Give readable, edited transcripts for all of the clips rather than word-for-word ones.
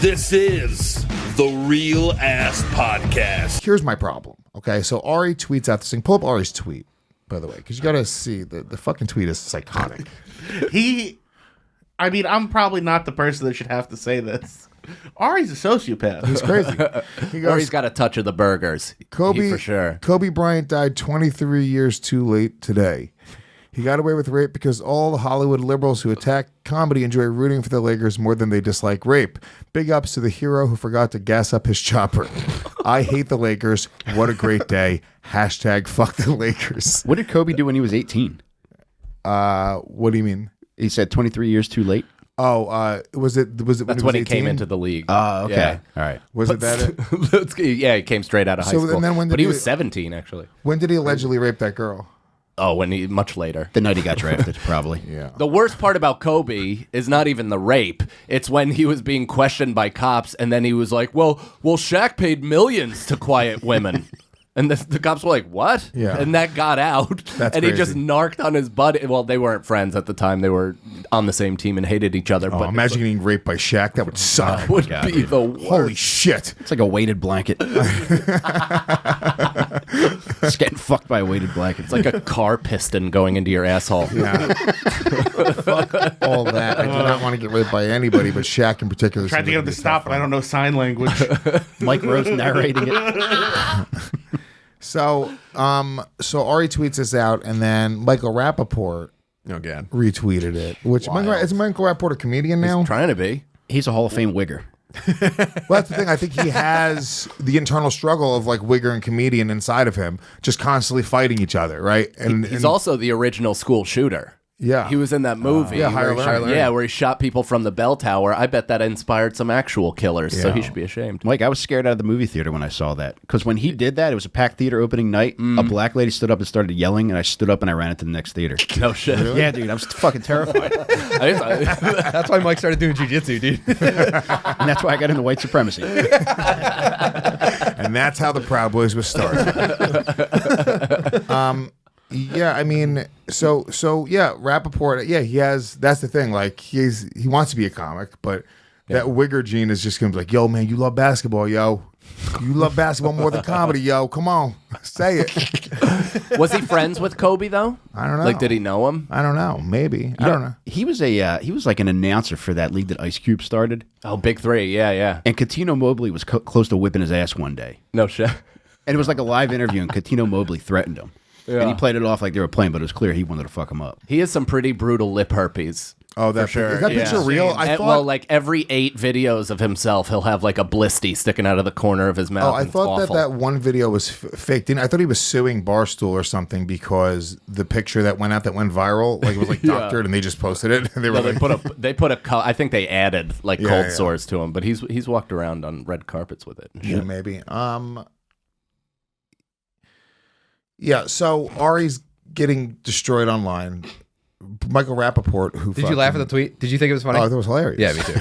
This is the Real Ass Podcast. Here's my problem. Okay, so Ari tweets out this thing. Pull up Ari's tweet, by the way, because you got to see the fucking tweet is psychotic. I mean, I'm probably not the person that should have to say this. Ari's a sociopath. He's crazy. He goes, Or he's got a touch of the burgers. Kobe, For sure. Kobe Bryant died 23 years too late today. He got away with rape because all the Hollywood liberals who attack comedy enjoy rooting for the Lakers more than they dislike rape. Big ups to the hero who forgot to gas up his chopper. I hate the Lakers. What a great day. Hashtag fuck the Lakers. What did Kobe do when he was 18? What do you mean? He said 23 years too late. Oh, was it That's when he came into the league. Oh, okay. Yeah. All right. Was it that? Yeah, he came straight out of high So, school. and then when did but he he- was 17, actually. When did he allegedly rape that girl? Oh, much later. The night he got drafted, probably. Yeah. The worst part about Kobe is not even the rape. It's when he was being questioned by cops, and then he was like, well, Shaq paid millions to quiet women. And the cops were like, what? Yeah. And that got out. That's and he just crazy. narked on his buddy. Well, they weren't friends at the time. They were on the same team and hated each other. Oh, but imagine getting raped by Shaq. That would suck. it would be the worst. Holy shit. It's like a weighted blanket. It's getting fucked by a weighted blanket. It's like a car piston going into your asshole. Yeah. Fuck all that. I do not want to get raped by anybody, but Shaq in particular. Tried to get him to stop, but I don't know sign language. Mike Rose narrating it. So Ari tweets this out, and then Michael Rappaport retweeted it. Which is Michael Rappaport a comedian now? He's trying to be. He's a Hall of Fame wigger. Well, that's the thing. I think he has the internal struggle of like wigger and comedian inside of him, just constantly fighting each other, right? And He's also the original school shooter. Yeah. He was in that movie. Yeah, Higher Learning. where he shot people from the bell tower. I bet that inspired some actual killers, so Yeah. he should be ashamed. Mike, I was scared out of the movie theater when I saw that. Because when he did that, it was a packed theater opening night. A black lady stood up and started yelling, and I stood up and I ran into the next theater. No shit. Yeah, dude, I was fucking terrified. That's why Mike started doing jiu-jitsu, dude. And that's why I got into white supremacy. and that's how the Proud Boys was started. Yeah, I mean, so yeah, Rappaport, yeah, he has. That's the thing. Like he wants to be a comic, but that wigger gene is just gonna be like, yo, man, you love basketball, yo. You love basketball more than comedy, yo. Come on, say it. Was he friends with Kobe though? I don't know. Like, did he know him? I don't know. Maybe. I don't know. He was like an announcer for that league that Ice Cube started. Oh, Big Three. Yeah. And Cuttino Mobley was close to whipping his ass one day. No shit. And it was like a live interview, and Cuttino Mobley threatened him. Yeah. And he played it off like they were playing, but it was clear he wanted to fuck him up. He has some pretty brutal lip herpes. Oh, that for sure. Is that picture real? I thought. Well, like every 8 videos of himself, he'll have like a blisty sticking out of the corner of his mouth. Oh, I and thought it's awful. that one video was fake. I thought he was suing Barstool or something because the picture that went out that went viral, like it was like doctored, and they just posted it. And they were No, like, they put a I think they added like cold yeah. sores to him, but he's walked around on red carpets with it. yeah, maybe. Yeah. So Ari's getting destroyed online. Michael Rappaport, who Did you laugh at the tweet? Did you think it was funny? Oh, that was hilarious. Yeah, me too.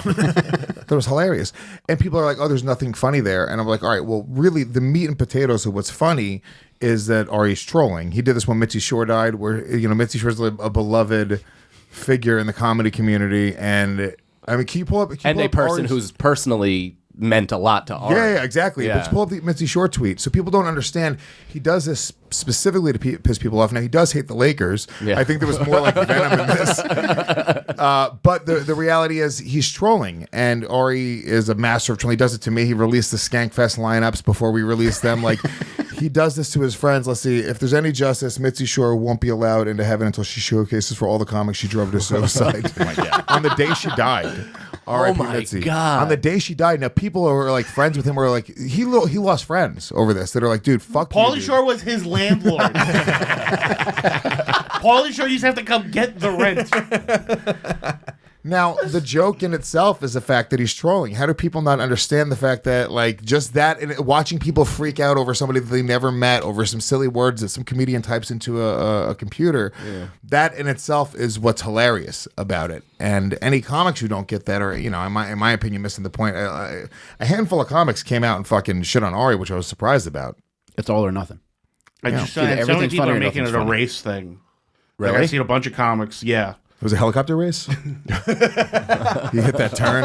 That was hilarious. And people are like, oh, there's nothing funny there. And I'm like, all right, well, really, the meat and potatoes of what's funny is that Ari's trolling. He did this when Mitzi Shore died, where, Mitzi Shore's a beloved figure in the comedy community. And, I mean, can you pull up? And a person who's personally meant a lot to Ari. Yeah, exactly. Yeah. But just pull up the Mitzi Shore tweet. So people don't understand. He does this specifically to piss people off. Now, he does hate the Lakers. Yeah. I think there was more like venom in this. But the reality is he's trolling. And Ari is a master of trolling. He does it to me. He released the Skankfest lineups before we released them. Like, he does this to his friends. Let's see. If there's any justice, Mitzi Shore won't be allowed into heaven until she showcases for all the comics she drove to suicide. Oh my God. On the day she died. R.I.P. my Mitzi. God. On the day she died. Now, people who are like friends with him were like, he lost friends over this that are like, dude, fuck you. Pauly dude. Shore was his landlord. Pauly Shore used to have to come get the rent. Now, the joke in itself is the fact that he's trolling. How do people not understand the fact that, like, just that, and watching people freak out over somebody that they never met, over some silly words that some comedian types into a computer, that in itself is what's hilarious about it. And any comics who don't get that are, in my opinion, missing the point. A handful of comics came out and fucking shit on Ari, which I was surprised about. It's all or nothing. I just Either so many everything's people funny are or making it nothing's a funny. race thing. Really? Like, I've seen a bunch of comics. Yeah. It was a helicopter race? You hit that turn?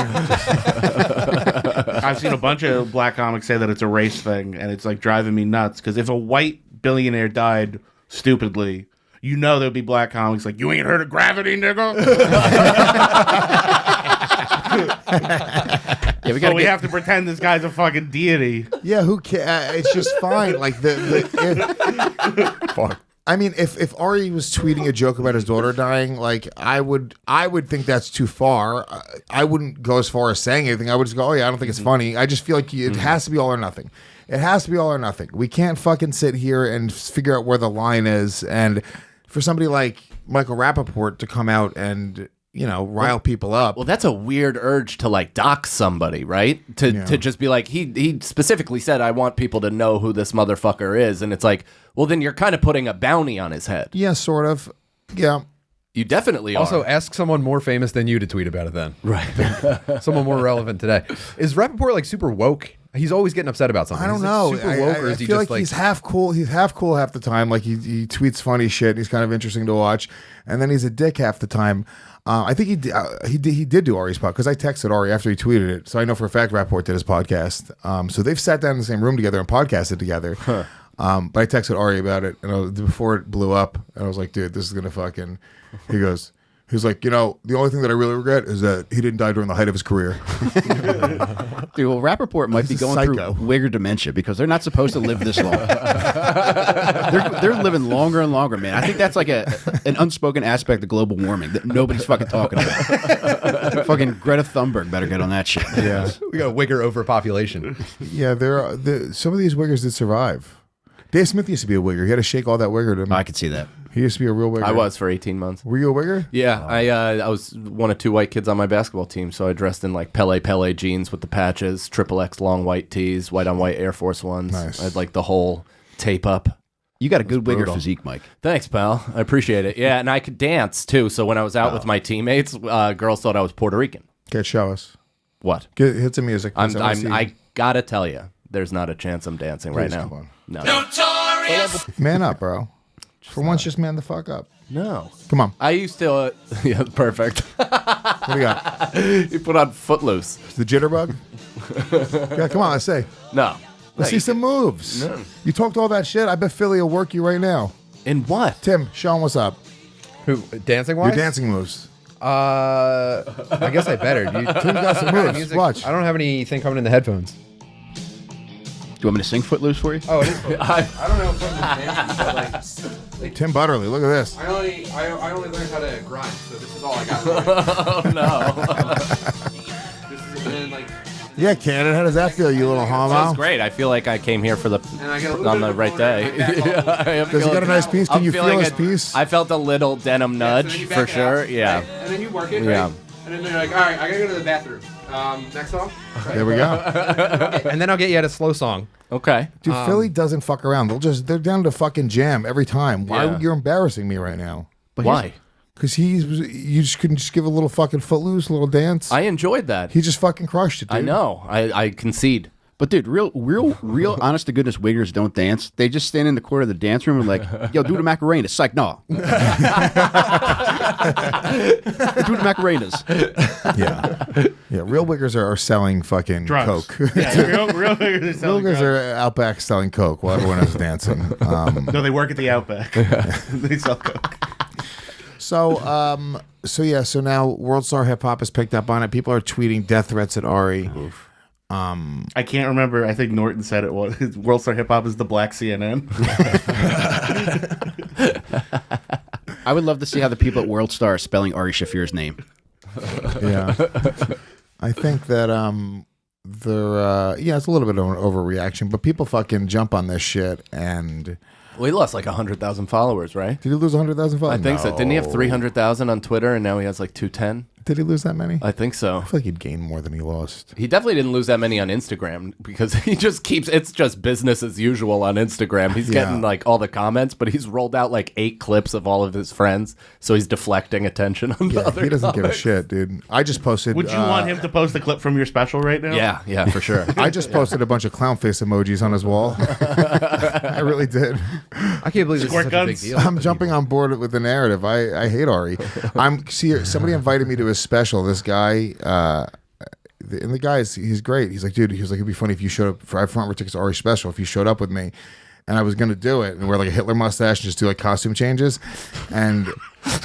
I've seen a bunch of black comics say that it's a race thing, and it's like driving me nuts. Because if a white billionaire died stupidly, you know there'd be black comics like, you ain't heard of Gravity, nigga? Yeah, we have to pretend this guy's a fucking deity. Yeah, who cares? It's just fine. Like fuck. I mean, if Ari was tweeting a joke about his daughter dying, like I would think that's too far. I wouldn't go as far as saying anything. I would just go, oh yeah, I don't think it's funny. I just feel like it has to be all or nothing. It has to be all or nothing. We can't fucking sit here and figure out where the line is. And for somebody like Michael Rappaport to come out and, you know, rile people up. Well, that's a weird urge to like dox somebody, right? To just be like, he specifically said, I want people to know who this motherfucker is. And it's like, well, then you're kind of putting a bounty on his head. Yeah, sort of. Yeah. You definitely Also, are. ask someone more famous than you to tweet about it then. Right. Someone more relevant today. Is Rappaport like super woke? He's always getting upset about something. I don't He's, know. Like, super woke, or I is he feel just like he's half cool. He's half cool half the time. Like he tweets funny shit. He's kind of interesting to watch, and then he's a dick half the time. I think he did do Ari's podcast because I texted Ari after he tweeted it, so I know for a fact Rappaport did his podcast. So they've sat down in the same room together and podcasted together. Huh. But I texted Ari about it, and before it blew up, and I was like, dude, this is gonna fucking. He's like, you know, the only thing that I really regret is that he didn't die during the height of his career. Dude, well, Rappaport might be going through wigger dementia because they're not supposed to live this long. they're living longer and longer, man. I think that's like an unspoken aspect of global warming that nobody's fucking talking about. Fucking Greta Thunberg better get on that shit. Yeah, we got a wigger overpopulation. Yeah, some of these wiggers did survive. Dave Smith used to be a wigger. He had to shake all that wigger to him. I could see that. He used to be a real wigger. I was for 18 months. Were you a wigger? Yeah, I was one of two white kids on my basketball team, so I dressed in like Pele jeans with the patches, XXX long white tees, white on white Air Force Ones. Nice. I had like the whole tape up. You got a good wigger brutal. physique, Mike. Thanks, pal. I appreciate it. Yeah, and I could dance too. So when I was out with my teammates, girls thought I was Puerto Rican. Okay, show us. What? Hit some music. I gotta tell you, there's not a chance I'm dancing right now. Come on. No. Man up, bro. For once, just man the fuck up. No. Come on. I used to. Yeah, perfect. What do you got? You put on Footloose. The jitterbug? Yeah, come on, let's say. No. Let's see some moves. No. You talked all that shit. I bet Philly will work you right now. In what? Tim, show him what's up. Who, dancing wise? Your dancing moves. I guess I better, dude. Tim got some moves. Watch. I don't have anything coming in the headphones. Do you want me to sing Footloose for you? Oh, it is. I don't know if I'm dancing, but like Tim Butterly, look at this. I only learned how to grind, so this is all I got. Oh no. This is and like. Yeah, Cannon, how does that feel, you little That's homo? great. I feel like I came here for on the right day. Does he got a nice piece? Can you feel his piece? I felt a little denim nudge for sure. Out, Yeah. right? And then you work it, Yeah. right? And then they're like, all right, I gotta go to the bathroom. Next song. Right? There we go. And then I'll get you at a slow song. Okay. Dude, Philly doesn't fuck around. They're down to fucking jam every time. Why Yeah. you're embarrassing me right now? Why? Because you just couldn't just give a little fucking Footloose, a little dance. I enjoed that. He just fucking crushed it, dude. I know. I concede. But dude, real honest to goodness wiggers don't dance. They just stand in the corner of the dance room and like, yo, do the Macarena. It's like, no. Do the Macarenas. Yeah, real wiggers are selling fucking Drugs. coke. Yeah, real wiggers are Real selling wiggers drugs. are out back selling coke while everyone is dancing. No, they work at the Outback. They sell coke. So now World Star Hip Hop has picked up on it. People are tweeting death threats at Ari. I can't remember. I think Norton said it was World Star Hip Hop is the black CNN. I would love to see how the people at World Star are spelling Ari Shafir's name. Yeah, I think that it's a little bit of an overreaction, but people fucking jump on this shit. And Well, he lost like 100,000 followers, right? did he lose 100,000 followers? I think so. Didn't he have No. 300,000 on Twitter and now he has like 210? Did he lose that many? I think so. I feel like he'd gained more than he lost. He definitely didn't lose that many on Instagram because he just keeps it's just business as usual on Instagram. He's getting like all the comments, but he's rolled out like 8 clips of all of his friends, so he's deflecting attention on the other. He doesn't give a comics. shit, dude. I just posted. Would you want him to post a clip from your special right now? Yeah, for sure. I just posted a bunch of clown face emojis on his wall. I really did. I can't believe this Squirt is such a big guns. deal. I'm jumping on board with the narrative. I hate Ari. Somebody invited me to his special. This guy, and the guy's he's great. He's like, dude, he was like, it'd be funny if you showed up for I have front row tickets to Aris special if you showed up with me. And I was gonna do it and wear like a Hitler mustache and just do like costume changes. And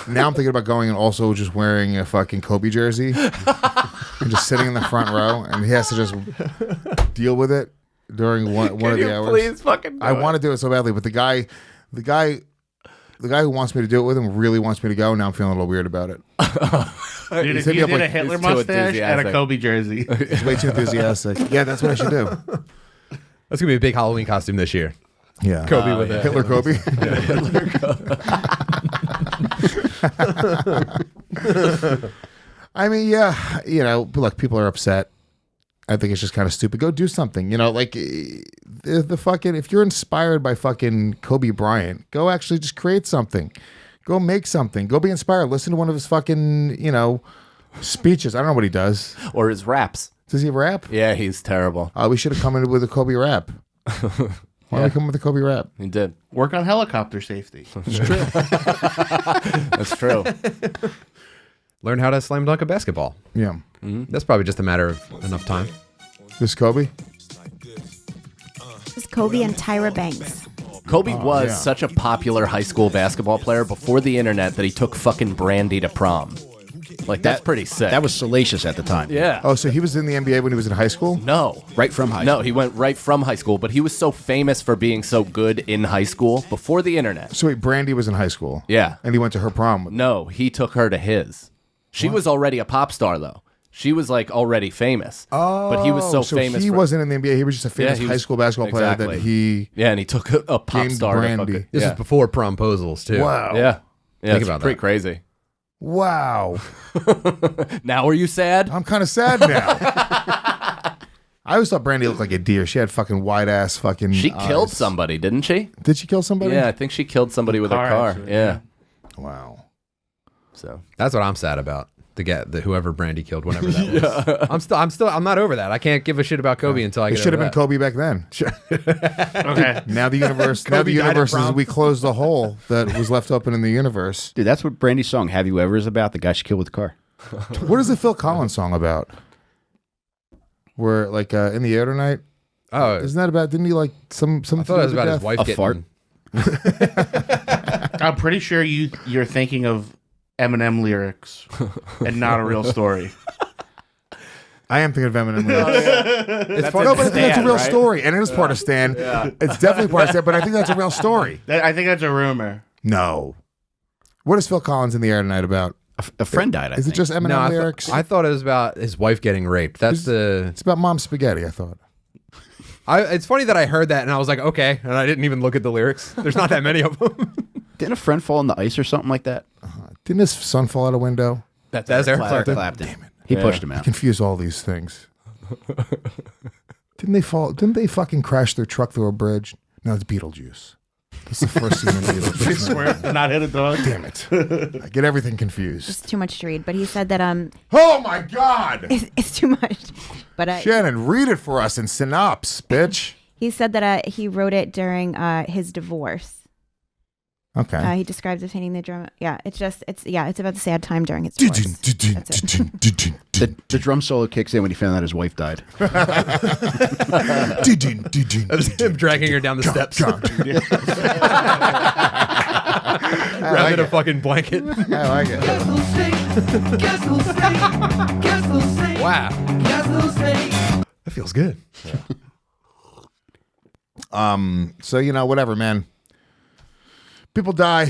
now I'm thinking about going and also just wearing a fucking Kobe jersey and just sitting in the front row, and he has to just deal with it during one of the hours. Please fucking. I want to do it so badly, but the guy who wants me to do it with him really wants me to go. Now I'm feeling a little weird about it. Dude, if hit me you up did like- a Hitler He's too mustache and a enthusiastic. Kobe jersey. He's way too enthusiastic. Yeah, that's what I should do. That's gonna be a big Halloween costume this year. Yeah, Kobe with it. Hitler Kobe. I mean, yeah, look, people are upset. I think it's just kind of stupid. Go do something, like the fucking. If you're inspired by fucking Kobe Bryant, go actually just create something. Go make something. Go be inspired. Listen to one of his fucking, speeches. I don't know what he does. Or his raps. Does he rap? Yeah, he's terrible. We should have come in with a Kobe rap. Why don't we come with a Kobe rap? He did. Work on helicopter safety. That's true. Learn how to slam dunk a basketball. Yeah. That's probably just a matter of enough time. This Kobe? This is Kobe and Tyra Banks. Kobe was yeah. such a popular high school basketball player before the internet that he took fucking Brandy to prom. Like, that's pretty sick. That was salacious at the time. Yeah. Oh, so he was in the NBA when he was in high school? No. Right from high No, school. he went right from high school, but he was so famous for being so good in high school before the internet. So wait, Brandy was in high school? Yeah. And he went to her prom? No, he took her to his. She was already a pop star, though. She was, like, already famous. Oh, but he was so famous. he wasn't in the NBA. He was just a famous he high was- school basketball player exactly. that he... Yeah, and he took a pop Gamed star to Brandy. fucking... This yeah. is before promposals too. Wow. Yeah. Yeah, Think it's about pretty that. crazy. Wow. Now are you sad? I'm kind of sad now. I always thought Brandy looked like a deer. She had fucking wide-ass fucking She killed eyes. somebody, didn't she? Did she kill somebody? Yeah, I think she killed somebody with her Car car. accident, Yeah. Wow. So That's what I'm sad about. The whoever Brandy killed, whenever that was. I'm not over that. I can't give a shit about Kobe until I It get should have over been that. Kobe back then. Okay. Now the universe. Kobe died at is prom. we close the hole that was left open in the universe. Dude, that's what Brandy's song "Have You Ever" is about. The guy she killed with the car. What is the Phil Collins song about? Where like in the air tonight? Oh, Isn't that about? Didn't he like some? I thought it was about his wife A getting. fart? I'm pretty sure you're thinking of Eminem lyrics and not a real story. I am thinking of Eminem. lyrics. It's No, but I think that's a Stan, real right? story, and it is part of Stan. It's definitely part of Stan, but I think that's a real story. I think that's a rumor. No. What is Phil Collins in the air tonight about? A friend died. I Is it think. just Eminem No, lyrics? I thought it was about his wife getting raped. That's the. It's about Mom Spaghetti, I thought. It's funny that I heard that and I was like, okay, and I didn't even look at the lyrics. There's not that many of them. Didn't a friend fall in the ice or something like that? Didn't his son fall out a window? That's Eric Clapton. Clapton. Damn it. He pushed him I out. confuse all these things. Didn't they fall? Didn't they fucking crash their truck through a bridge? No, it's Beetlejuice. That's the first scene in They Beetlejuice. swear to not hit a dog. Damn it. I get everything confused. It's too much to read, but he said that Oh my God. it's too much. But Shannon, read it for us in synopsis, bitch. he said that he wrote it during his divorce. Okay. He describes it painting the drum. Yeah, it's about the sad time during his divorce. That's it. The drum solo kicks in when he found out his wife died. That was him dragging her down the steps. Wrapped in a fucking blanket. I like it. Wow. That feels good. So, whatever, man. People die.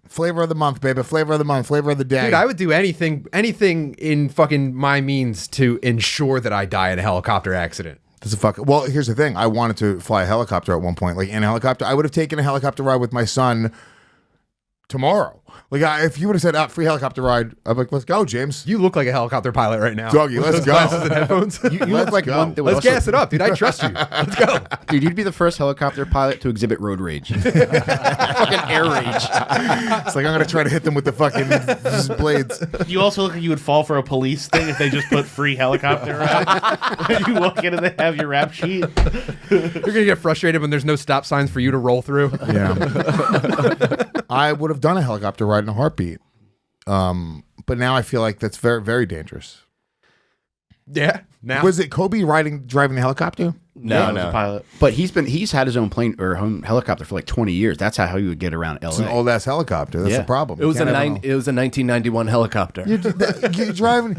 Flavor of the month, baby. Flavor of the month. Flavor of the day. Dude, I would do anything in fucking my means to ensure that I die in a helicopter accident. This is Well, here's the thing. I wanted to fly a helicopter at one point, like in a helicopter. I would have taken a helicopter ride with my son tomorrow. Like, if you would have said, free helicopter ride, I'm like, let's go, James. You look like a helicopter pilot right now. Doggy, With let's those go. glasses and headphones. You look like go. one that would Let's also, gas it up, dude. I trust you. Let's go. Dude, you'd be the first helicopter pilot to exhibit road rage. Fucking air rage. It's like, I'm going to try to hit them with the fucking blades. You also look like you would fall for a police thing if they just put free helicopter ride. You walk in and they have your rap sheet. You're gonna get frustrated when there's no stop signs for you to roll through. Yeah. I would have done a helicopter ride in a heartbeat. But now I feel like that's very, very dangerous. Yeah. Now Was it Kobe driving the helicopter? No, He was a no. pilot. But he's had his own plane or home helicopter for like 20 years. That's how he would get around LA. It's an old ass helicopter. That's Yeah. the problem. It was You a can't ever know. it was a 1991 helicopter. You're driving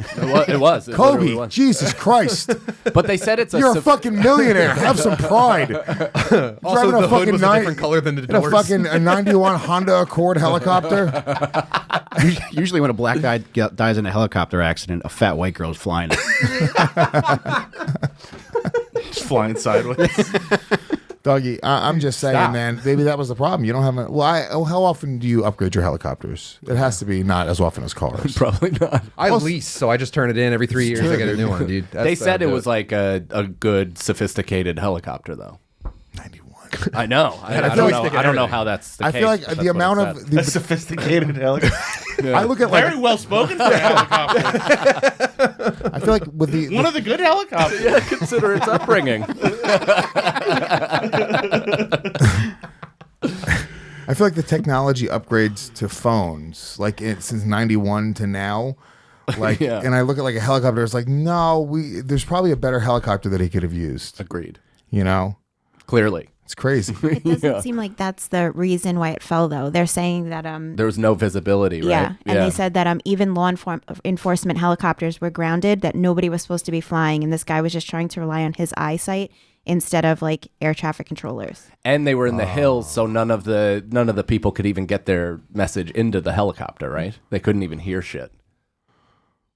It was. It literally Kobe. was. Jesus Christ! But they said it's You're a fucking millionaire. Have some pride. also driving a the hood fucking was a different color than the in a doors. fucking a 91 Honda Accord helicopter. Usually when a black guy dies in a helicopter accident, a fat white girl is flying it. Just flying sideways. Doggy, I'm just saying, Stop. man. Maybe that was the problem. You don't have a. Well, how often do you upgrade your helicopters? It has to be not as often as cars. Probably not. I lease, so I just turn it in every 3 years. I get a new one, dude. They said it was like a good, sophisticated helicopter, though. 91. I know. I feel don't like know. sticking I don't know everything. how that's the I case. feel like but the that's what amount it of said. A sophisticated helicopter. I look at like Very well spoken for a helicopter. I feel like with the One of the good helicopters. Yeah, consider its upbringing. I feel like the technology upgrades to phones, like since '91 to now, like, Yeah. and I look at like a helicopter. It's like, no, there's probably a better helicopter that he could have used. Agreed. You know, Clearly, it's crazy. It doesn't seem like that's the reason why it fell, though. They're saying that there was no visibility, right? yeah, and they said that even law enforcement helicopters were grounded, that nobody was supposed to be flying, and this guy was just trying to rely on his eyesight instead of like air traffic controllers. And they were in the hills, so none of the people could even get their message into the helicopter, right? They couldn't even hear shit.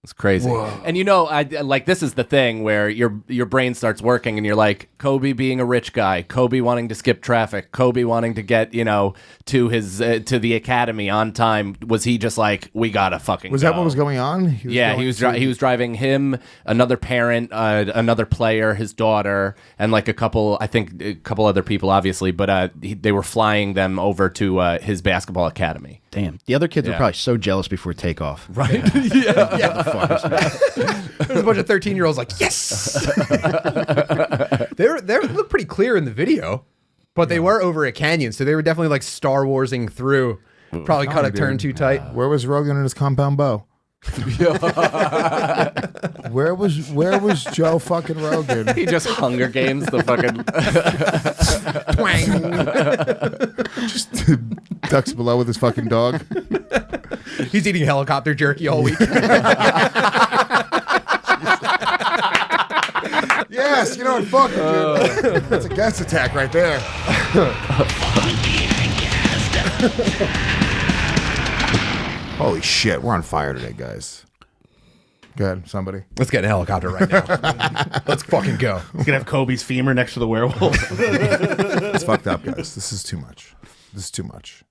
It's crazy. And you know, I like this is the thing where your brain starts working and you're like, Kobe being a rich guy, Kobe wanting to skip traffic, Kobe wanting to get, to his to the academy on time. Was he just like, we gotta fucking Was go? that what was going on? Yeah, he was driving him, another parent, another player, his daughter, and like a couple other people, obviously. But they were flying them over to his basketball academy. Damn. The other kids were Yeah. probably so jealous before takeoff. Right? There's a bunch of 13-year-olds like, yes. they look pretty clear in the video, but they were over a canyon, so they were definitely like Star Warsing through. Probably cut a turn too tight. Where was Rogan and his compound bow? Where was Joe fucking Rogan? He just Hunger Games the fucking. Just ducks below with his fucking dog. He's eating helicopter jerky all week. Yes, you know what? Fuck it, dude. That's a gas attack right there. Holy shit, we're on fire today, guys. Go ahead, somebody. Let's get in a helicopter right now. Let's fucking go. He's gonna have Kobe's femur next to the werewolf. It's fucked up, guys. This is too much. This is too much.